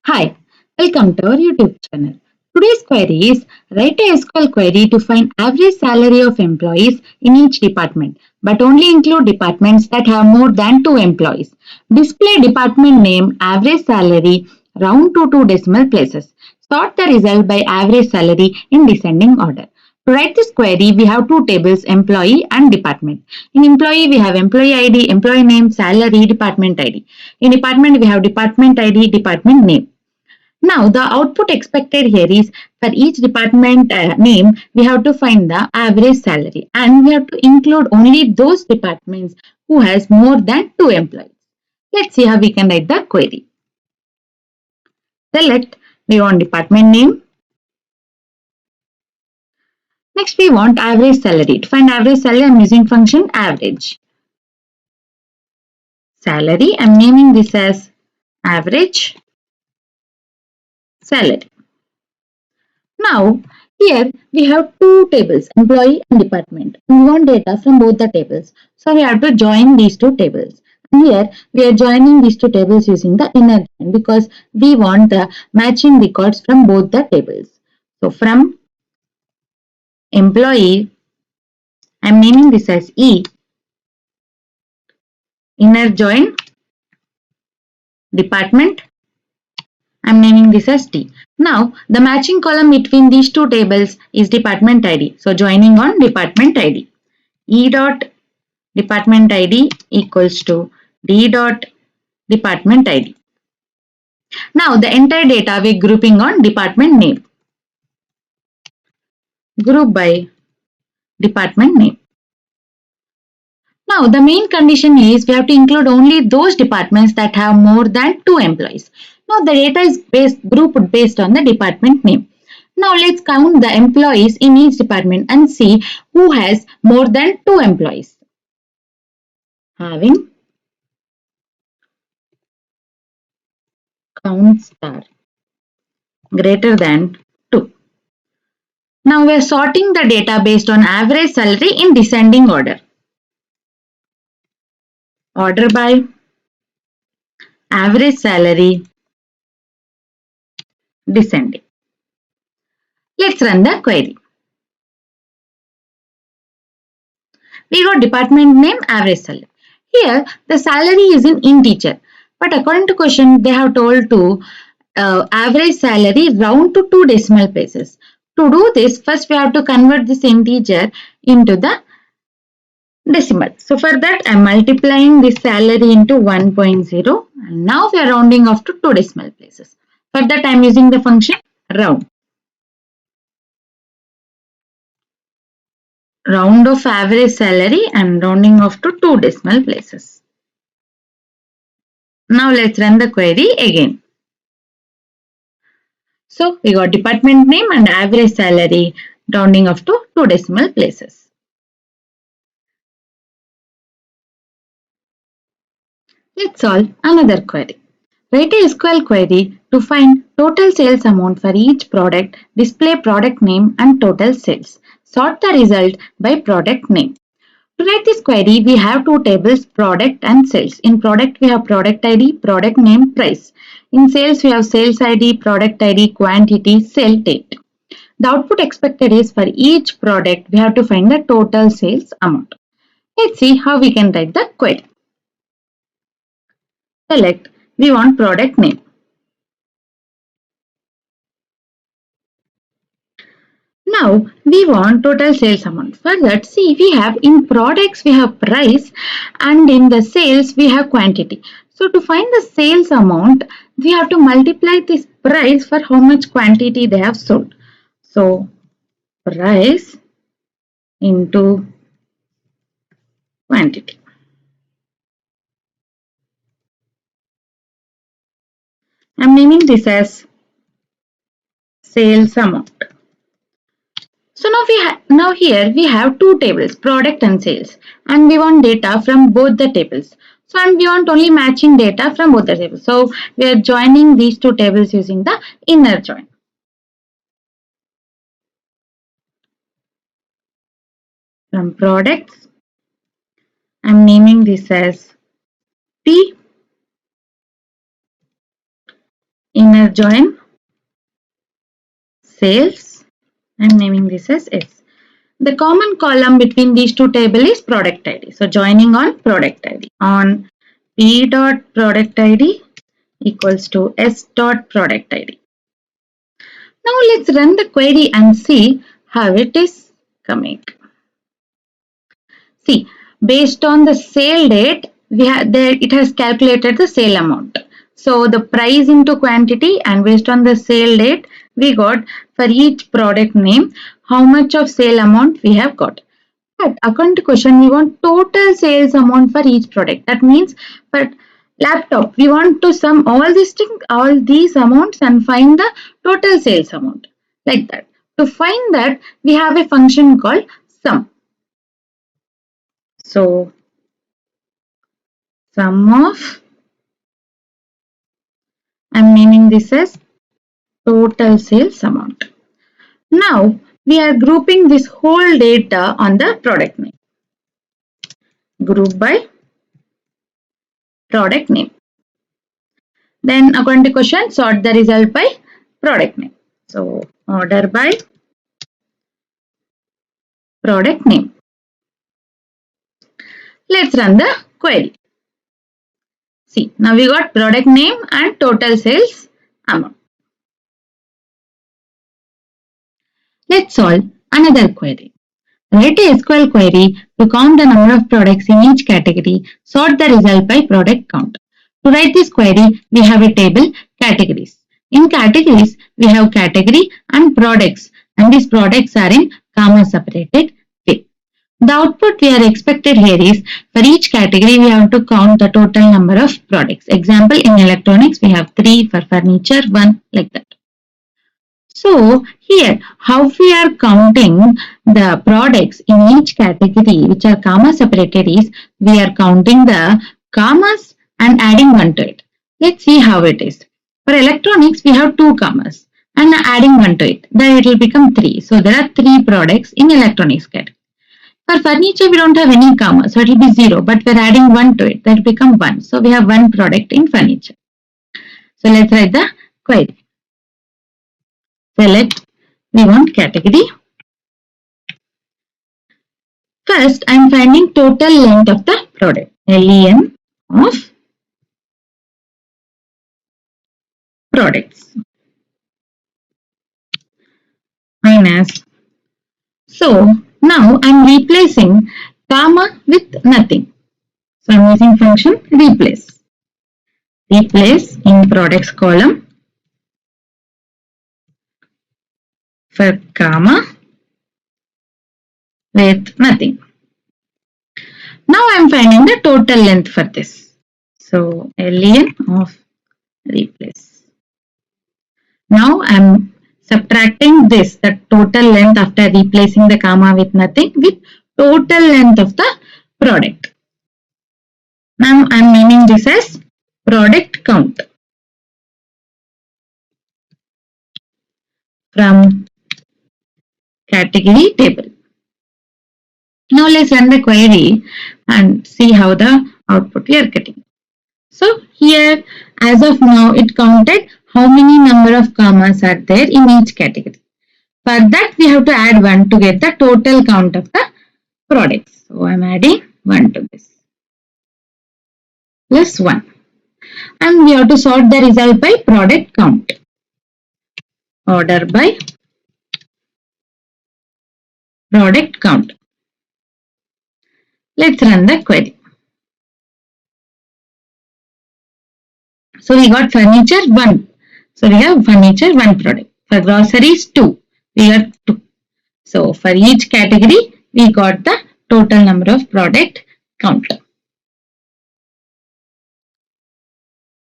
Hi, welcome to our YouTube channel. Today's query is write a SQL query to find average salary of employees in each department, but only include departments that have more than 2 employees. Display department name, average salary, round to 2 decimal places. Sort the result by average salary in descending order. To write this query, we have two tables, employee and department. In employee, we have employee ID, employee name, salary, department ID. In department, we have department ID, department name. Now, the output expected here is for each department name, we have to find the average salary and we have to include only those departments who has more than 2 employees. Let's see how we can write the query. Select, we want department name. Next, we want average salary. To find average salary, I'm using function average. Salary, I'm naming this as average salary. Now, here we have two tables, employee and department. We want data from both the tables. So we have to join these two tables. And here we are joining these two tables using the inner join because we want the matching records from both the tables. So from employee, I am naming this as E, inner join department, I am naming this as T. Now, the matching column between these two tables is department ID. So, joining on department ID. E dot department ID equals to D dot department ID. Now, the entire data we're grouping on department name. Group by department name. Now, the main condition is we have to include only those departments that have more than 2 employees. Now, the data is grouped based on the department name. Now, let's count the employees in each department and see who has more than 2 employees. Having count star greater than 2. Now, we are sorting the data based on average salary in descending order. Order by average salary descending. Let's run the query. We got department name, average salary. Here, the salary is in integer. But according to question, they have told to average salary round to 2 decimal places. To do this, first we have to convert this integer into the decimal. So for that, I am multiplying this salary into 1.0 and now we are rounding off to 2 decimal places. For that, I am using the function round. Round of average salary and rounding off to 2 decimal places. Now let's run the query again. So we got department name and average salary rounding off to 2 decimal places. Let's solve another query. Write a SQL query to find total sales amount for each product, display product name and total sales. Sort the result by product name. To write this query, we have two tables, product and sales. In product, we have product ID, product name, price. In sales, we have sales ID, product ID, quantity, sale date. The output expected is for each product, we have to find the total sales amount. Let's see how we can write the query. Select, we want product name. Now we want total sales amount. For that, see, we have in products we have price and in the sales we have quantity. So to find the sales amount, we have to multiply this price for how much quantity they have sold. So price into quantity. I am naming this as sales amount. So now here we have two tables, product and sales, and we want data from both the tables. So and we want only matching data from both the tables. So we are joining these two tables using the inner join. From products, I'm naming this as P. inner join sales. I'm naming this as S. The common column between these two tables is product ID. So joining on product ID. On P dot product ID equals to S dot product ID. Now let's run the query and see how it is coming. See, based on the sale date, it has calculated the sale amount. So the price into quantity, and based on the sale date, we got for each product name how much of sale amount we have got. But according to question, we want total sales amount for each product. That means for laptop, we want to sum all these amounts and find the total sales amount. Like that. To find that, we have a function called sum. So sum of, I'm naming this as total sales amount. Now we are grouping this whole data on the product name. Group by product name. Then according to question, sort the result by product name. So order by product name. Let's run the query. See, now we got product name and total sales amount. Let's solve another query. Write a SQL query to count the number of products in each category. Sort the result by product count. To write this query, we have a table categories. In categories, we have category and products, and these products are in comma separated way. The output we are expected here is for each category we have to count the total number of products. Example, in electronics we have 3, for furniture 1, like that. So here how we are counting the products in each category which are comma separated is we are counting the commas and adding 1 to it. Let's see how it is. For electronics we have 2 commas and adding 1 to it. Then it will become 3. So there are 3 products in electronics category. For furniture, we don't have any comma, so it will be 0, but we're adding 1 to it, that will become 1. So we have 1 product in furniture. So let's write the query. Select, we want category. First, I am finding total length of the product, LEN of products minus. So now I am replacing comma with nothing. So I am using function replace. Replace in products column for comma with nothing. Now I am finding the total length for this. So LEN of replace. Now I am subtracting this, the total length after replacing the comma with nothing, with total length of the product. Now I am naming this as product count from category table. Now let's run the query and see how the output we are getting. So here as of now it counted how many number of commas are there in each category. For that we have to add 1 to get the total count of the products. So I am adding 1 to this. Plus 1. And we have to sort the result by product count. Order by product count. Let's run the query. So we got furniture 1. So we have furniture 1 product. For groceries 2. We got 2. So for each category we got the total number of product count.